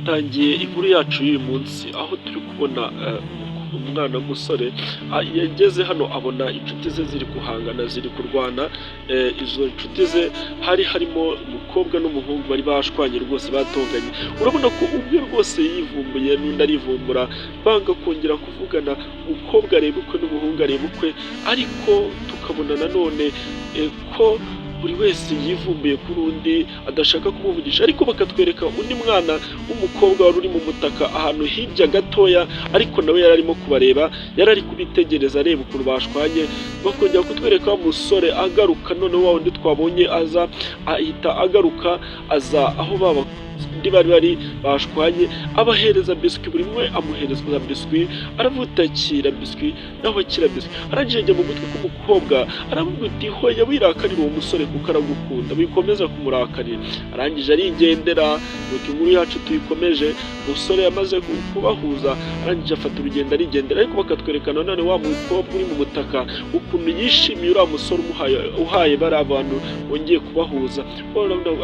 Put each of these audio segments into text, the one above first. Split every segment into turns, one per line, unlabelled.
twatangiye inkuru yacu y'uyu munsi aho turi kubona umwana w'umusore yageze hano abona inshuti ze ziri guhangana ziri kurwana. Izo nshuti ze harimo umukobwa n'umuhungu bari bashwanye rwose batonganye, urabona ko umwe rwose yivumbuye n'undi arivumbura banga kongera kuvugana, umukobwa areba ukwe n'umuhungu areba ukwe, ariko tukabona nanone ko buri wese yivumbuye kuri undi adashaka kumuvugisha, ariko bakatwereka undi mwana w'umukobwa wari uri mu mutaka ahantu hirya gatoya, ariko nawe yari arimo kubareba, yari ari kubitegereza areba ukuntu bashwanye. Bakongera kutwereka wa musore agaruka, noneho wa wundi twabonye aza ahita agaruka aza aho bari bashwanye, abahereza biswi, buri umwe amuhereza biswi, aravutakira biswi naho akira biswi, arangije mu gutwi k'umukobwa aravuga ati hoya wirakarira uwo musore kuko aragukunda, bikomeza kumurakarira. Arangije arigendera, nuko inkuru yacu tuyikomeje. Umusore yamaze kubahuza, arangije afata urugendo arigendera, ariko bakatwereka nanone wa mukobwa uri mu mutaka ukuntu yishimiye uriya musore uhaye bari abantu wongeye kubahuza.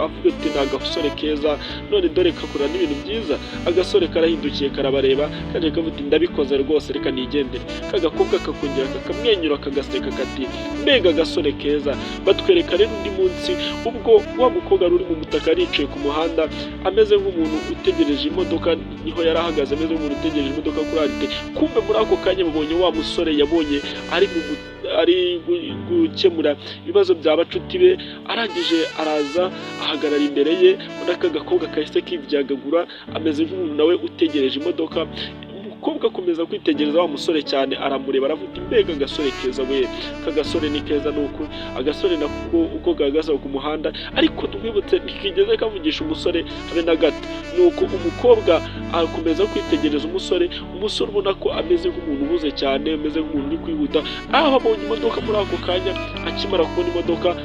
Avuga ati ni agasore keza, none dore kakora n'ibintu byiza. Agasore karahindukiye karabareba, kaje kavuga ndabikoze rwose reka nigendere. Kagakobwa kakongera kakamwenyura kagaseka kati mbega agasore keza. Batwereka rero undi munsi ubwo wa mukobwa uri mu mutaka aricaye ku muhanda ameze nk'umuntu utegereje imodoka, niho yari ahagaze ameze nk'umuntu utegereje imodoka kuri arite. Kumbe muri ako kanya babonye wa musore yabonye ari gukemura ibibazo bya bacuti be, arangije araza ahagarara imbere ye, n'aka gakobwa kahise kibyagagura ameze nk'umuntu nawe utegereje imodoka. Umukobwa akomeza kwitegereza wa musore cyane, aramureba aravuga mbega agasore keza we, kagasore ni keza nuko agasore nako uko gahagaze ku muhanda, ariko twibutse ntikigeze kavugisha umusore habe na gato. Nuko umukobwa akomeza kwitegereza umusore ubona ko ameze nk'umuntu uhuze cyane, ameze nk'umuntu uri kwihuta. Aho abonye imodoka muri ako kanya, akimara kubona imodoka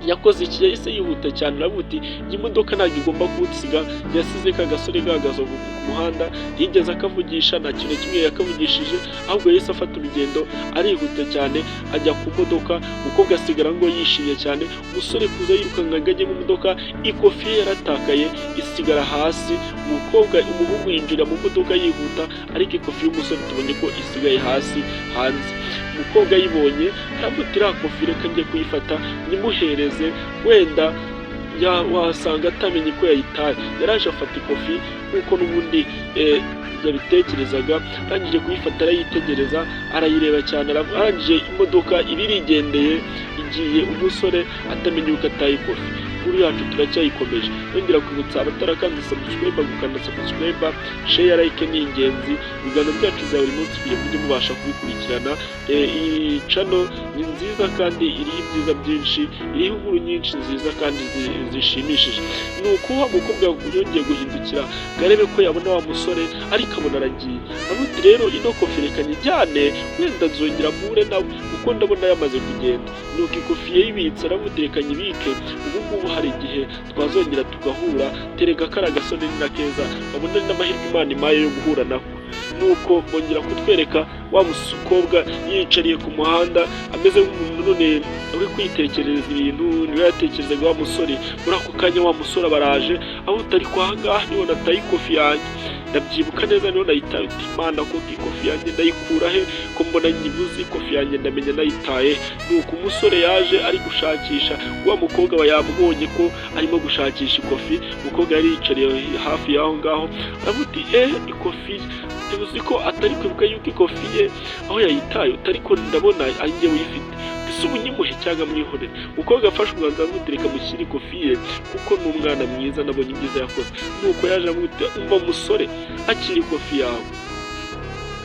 yakoze iki, yahise yihuta cyane, aravuga ati iyi modoka ntabwo igomba kuwusiga. Yasize ka gasore gahagaze ku muhanda, yigeze akavugisha, nta kintu kimwe yakavugishije, ahubwo yahise afata urugendo arihuta cyane ajya ku modoka. Umukobwa asigara ngo yishimye cyane, umusore kuza yirukanka ngo ajye mu modoka, ikofi ye yaratakaye isigara hasi. Umuhungu yinjira mu modoka yihuta, ariko ikofi y'umusore tubonye ko isigaye hasi hanze. Umukobwa ayibonye aravuga ati iriya kofi reka njye kuyifata nyimuhereze, wenda wasanga atamenye ko yayitaye. Yaraje afata ikofi nk'uko n'ubundi yabitekerezaga, arangije kuyifata arayitegereza arayireba cyane, arangije imodoka irigendeye igiye, umusore atamenye yuko ataye ikofi. Inkuru yacu turacyayikomeje, yongera kwibutsa abatarakanda subscribe, gukanda subscribe, share, like ni ingenzi. Ibiganiro byacu bya buri munsi kugira ngo mubasha kubikurikirana. Iyi channel ni nziza kandi iriho ibyiza byinshi, iriho inkuru nyinshi nziza kandi zishimishije. Nuko wa mukobwa yongeye guhindukira garebe ko yabona wa musore, ariko abona aragiye. Avuga rero ino kofi reka nyijyane, wenda nzongera mpure nawe kuko ndabona yamaze kugenda. Nuko ikofi yayibitse, aravuga reka nyibike, ubu hari igihe twazongera tugahura, terega kara gasone ni na keza, babona n'amahirwe Imana imaye yo guhura nako. Nuko bongera kutwereka wa mukobwa yicariye ku muhanda ameze nk'umuntu none uri kwitekerereza ibintu, niwe yatekerezaga wa musore. Muri ako kanya wa musore baraje, aho utari kwa ngaha niho nataye ikofi yanjye. Ndabyibuka neza niho nayitaye, Imana ko ikofi yanjye ndayikura he ko mbona nyibuze ikofi yanjye, ndamenya nayitaye. Nuko umusore yaje ari gushakisha, wa mukobwa yamubonye ko arimo gushakisha ikofi. Umukobwa yari yicariye hafi y'aho ngaho, aravuga ati ikofi tuzi ko atari kwibuka yuko ikofi ye aho yayitaye, utari ko ndabona ari njye uyifite, ese ubu nyimuhe cyangwa mwihorere. Umukobwa afashe umwanzuro aravuga reka mushyire ikofi ye kuko ni umwana mwiza, nabonye ibyiza yakoze. Nuko yaje amuta umva musore, akiri ikofi yawe,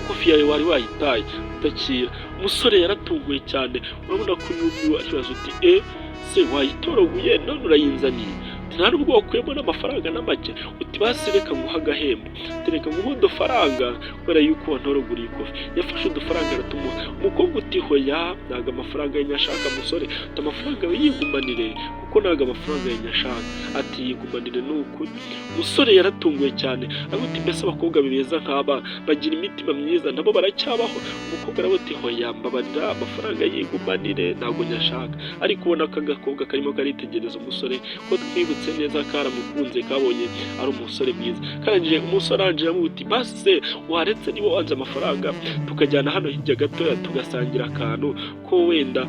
ikofi yawe wari wayitaye utakira. Umusore yaratunguye cyane, urabona ko yumiwe, akibaza uti se wayitoroguye none urayinzaniye? Nta nubwo wakuyemo n'amafaranga na make, uti basi reka nguha agahembo, tereka nguhe udufaranga kubera yuko wantoroguriye ikofi. Yafashe udufaranga aratumuha. Umukobwa uti hoya ntago amafaranga yanyashaka musore, uti amafaranga we yigumanire kuko ntago amafaranga yanyashaka. Ati yigumanire n'ukuri. Umusore yaratunguye cyane, aravuga ati mbese abakobwa beza nk'aba bagira imitima myiza nabo baracyabaho? Umukobwa aravuga ati hoya mbabarira amafaranga yigumanire ntago nyashaka. Ariko ubona ko agakobwa karimo karitegereza umusore, ko twibutse kamwitwararitse neza, karamukunze, kabonye ari umusore mwiza. Karangije umusore arangije amuti basi se waretse niba wanze amafaranga tukajyana hano hirya gatoya tugasangira akantu ko wenda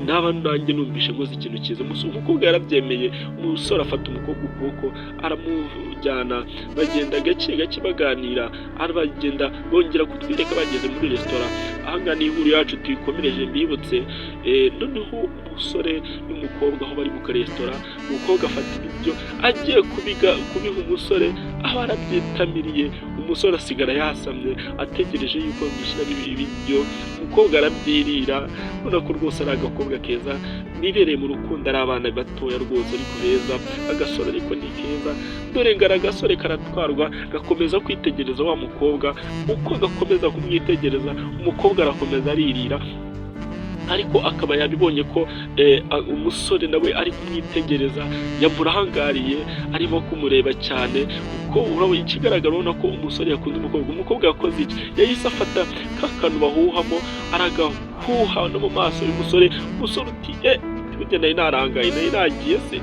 naba nanjye numvishe ngoze ikintu cyiza. Umukobwa yarabyemeye, umusore afata umukobwa ukuboko aramujyana, bagenda gake gake baganira, arabagenda bongera kutwereka bageze muri resitora. Ahangaha ni inkuru yacu tuyikomereje mbibutse. Noneho umusore n'umukobwa aho bari mu karesitora, umukobwa afata ibiryo agiye kubiha umusore, aho arabyitamiriye, umusore asigara yasamye ategereje yuko bamushyira ibiryo. Umukobwa arabyirira, ubona ko rwose ari agakobwa keza bibereye mu rukundo, ari abana batoya rwose ariko beza, agasore ariko ni keza. Dore ngara agasore karatwarwa, gakomeza kwitegereza wa mukobwa. Uko gakomeza kumwitegereza, umukobwa arakomeza aririra, ariko akaba yabibonye ko umusore nawe ari kumwitegereza, yamurahangariye, arimo kumureba cyane. Uko urabona ikigaragara, urabona ko umusore yakunze umukobwa yakoze iki? Yahise afata kakantu bahuhamo, aragahuha no mu maso y'umusore. Umusore uti burya nari narangaye, nari nagiye se,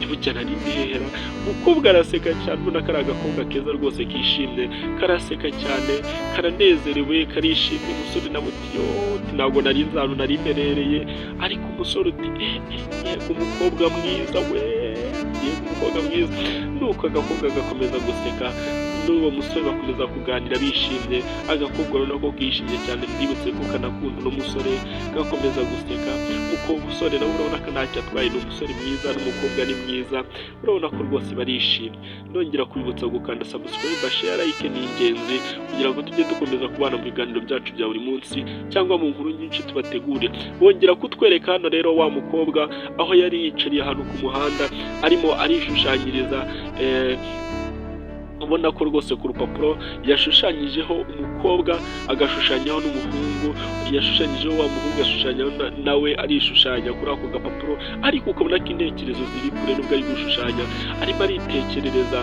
burya nari ndihera. Umukobwa araseka cyane, ubona ko ari agakobwa keza rwose kishimye, karaseka cyane, karanezerewe, karishimye. Umusore nawe uti ntabwo nari nzi ahantu nari mperereye, ariko umusore uti yego umukobwa mwiza we, yego umukobwa mwiza. Nuko agakobwa gakomeza guseka, n'uwo musore bakomeza kuganira bishimye. Agakobwa urabona ko kishimye cyane, mbibutse ko kanakunda uno musore, gakomeza guseka. Uko umusore nawe urabona ko ntacyo atwaye, ni umusore mwiza n'umukobwa ni mwiza, urabona ko rwose barishimye. Ndongera kubibutsa gukanda subscribe, share, like ni ingenzi kugira ngo tujye dukomeza kubana mu biganiro byacu bya buri munsi cyangwa mu nkuru nyinshi tubategurira. Bongera kutwereka hano rero wa mukobwa aho yari yicariye ahantu ku muhanda arimo arishushanyiriza, ubona ko rwose ku rupapuro yashushanyijeho umukobwa, agashushanyaho n'umuhungu, yashushanyijeho wa muhungu, yashushanyaho nawe arishushanya kuri ako gapapuro, ariko ukabona ko intekerezo ziri kure n'ubwo ari gushushanya, arimo aritekerereza.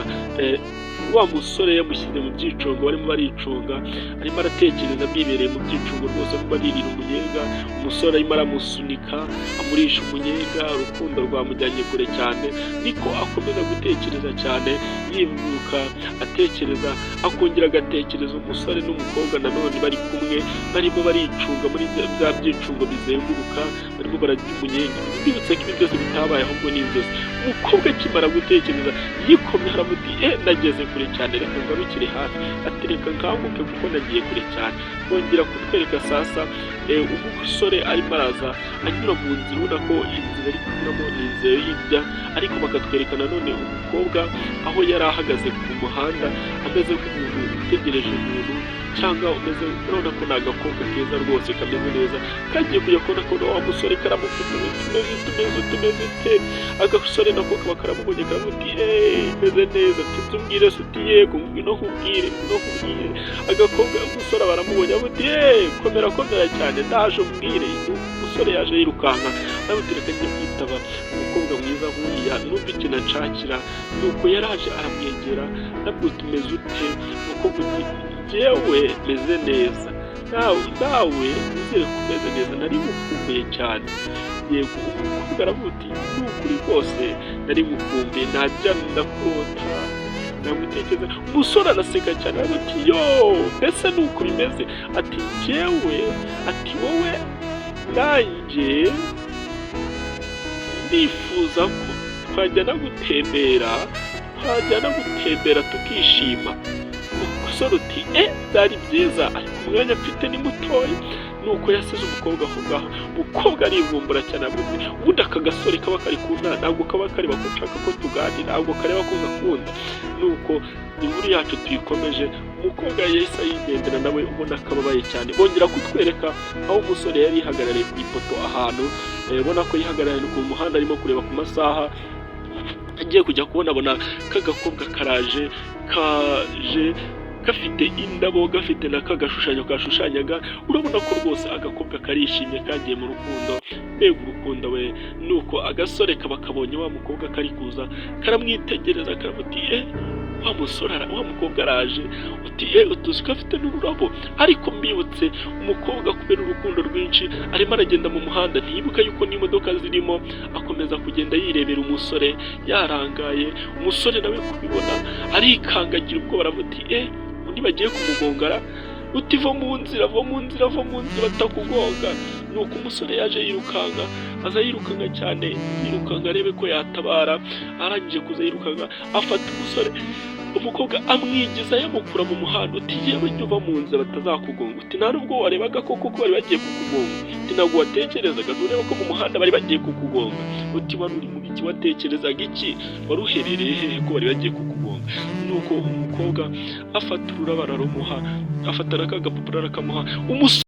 Wa musore yamushyize mu byicungo, barimo baricunga, arimo aratekereza bibereye mu byicungo rwose, arimo aririra umunyenga. Umusore arimo aramusunika amurisha umunyenga, urukundo rwamujyanye kure cyane. Niko akomeza gutekereza cyane, yibuka atekereza, akongera agatekereza umusore n'umukobwa nanone bari kumwe, barimo baricunga muri bya byicungo bizenguruka, barimo bararya umunyenga. Mbibutse ko ibi byose bitabaye ahubwo ni inzozi. Umukobwa akimara gutekereza yikomye, aramuti nageze kure cyane, reka ngarukire hafi, atereka nkanguke kuko nagiye kure cyane. Bongera kutwereka sasa umusore arimo araza anyura mu nzira, ubona ko inzira ari kunyuramo ni inzira y'ibya, ariko bakatwereka nanone umukobwa aho yari ahagaze ku muhanda ameze nk'umuntu utegereje umuntu, cyangwa umeze, urabona ko ni agakobwa keza rwose kameze neza, kagiye kujya kubona ko wa musore karamufite, tumeze te. Agasore nako kaba karamubonye, karamuti meze neza, tubwire se uti yego ngwino nkubwire. Agakobwa umusore baramubonye, amuti komera cyane, ndaje umbwire. Umusore yaje yirukanka, namuti reka njye kwitaba umukobwa mwiza nk'uriya, numva ikintu nshakira. Nuko yaraje aramwegera, nabwo tumeze ute? Umukobwa uti jewe meze neza, nawe nizere ko umeze neza, nari mukumbuye cyane. Yego umukobwa aramuti nukuri rwose nari mukumbuye, najya ndakota, namutekereza. Umusore araseka cyane, aramuti mbese nuko bimeze? Ati jewe, ati wowe nanjye ndifuza ko twajyana gutembera tukishima. Umusore uti byari byiza, ariko umwanya mfite ni mutoya. Nuko yasize umukobwa aho ngaho, umukobwa arivumbura cyane, ubundi aka gasore kaba kari kuntana, ntabwo kaba kareba ko nshaka ko tuganira, ntabwo kareba ko ngakunda. Nuko inkuru yacu tuyikomeje, umukobwa yahise yigendera nawe, ubona ko ababaye cyane. Bongera kutwereka aho umusore yari yihagarariye ku ipoto ahantu, ubona ko yihagarariye ku muhanda arimo kureba ku masaha, agiye kujya kubona kagakobwa kaje gafite indabo, gafite na kagashushanyo kashushanyaga. Urabona ko rwose agakobwa karishimye, kagiye mu rukundo, mbega urukundo we. Nuko agasore kaba kabonye wa mukobwa kari kuza, karamwitegereza, karamuti wa mukobwa araje, uti utuzi ko afite n'ururabo, ariko mbibutse umukobwa kubera urukundo rwinshi arimo aragenda mu muhanda, ntibuka yuko n'imodoka zirimo, akomeza kugenda yirebera umusore yarangaye. Umusore nawe kubibona arikangagira ubwo baravuti undi bagiye kumugongara, uti va mu nzira batakugonga. Nuko umusore yaje yirukanka, aza yirukanka cyane, yirukanka arebe ko yatabara. Arangije kuza yirukanka afata umusore, umukobwa amwigiza yamukura mu muhanda, uti yewe jya uva mu nzira batazakugonga. Uti nta nubwo warebaga koko ko bari bagiye kukugonga, uti ntabwo watekerezaga, ntureba ko mu muhanda bari bagiye kukugonga. Uti wari uri mu biki, watekerezaga iki, wari uherereye hehe ko bari bagiye kukugonga? Nuko umukobwa afata ururabo ararumuha, afata n'akagapapuro arakamuha.